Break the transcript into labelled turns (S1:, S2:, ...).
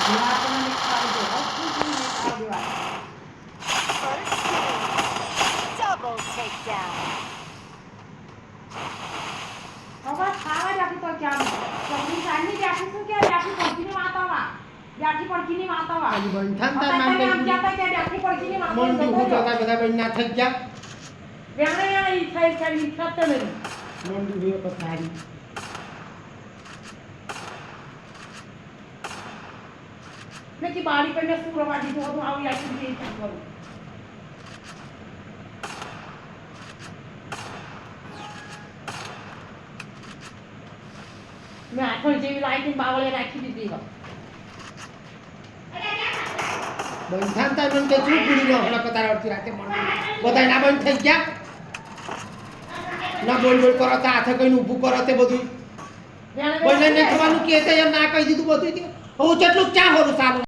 S1: Double takedown.
S2: હવે ખાવા જાતી તો ક્યાં ચમની સાની જાતી શું કે જાતી પડકીની માતાવા જાતી પડકીની માતાવા
S3: આજી બંધાન તાર નામ
S2: આમ જાતા કે જાતી પડકીની માતાવા
S3: મન દુખો તો બધા બન્યા થઈ ગયા
S2: વેણે આ ઈ થઈ કે ઈ થતે નહીં
S3: મન દુખો તો થારી
S2: ને કે બાળી પર સુરવા દીધો તો આવી આખી દે કરું મેં આઠણ જેવી લાઈટ બાવળે રાખી દીધી હો
S3: બંધાન તાર મન કે ચૂપ પડી ગયો હળક તાર અડધી રાતે મન બધા ના બંધ થઈ ગયા ના બોલ બોલ કરો તા હાથે કઈને ઊભું કરો તે બધું બોલને ને થવાનું કે તે એમ ના કહી દીધું બધું તે હું કેટલું ચા હોરું સારું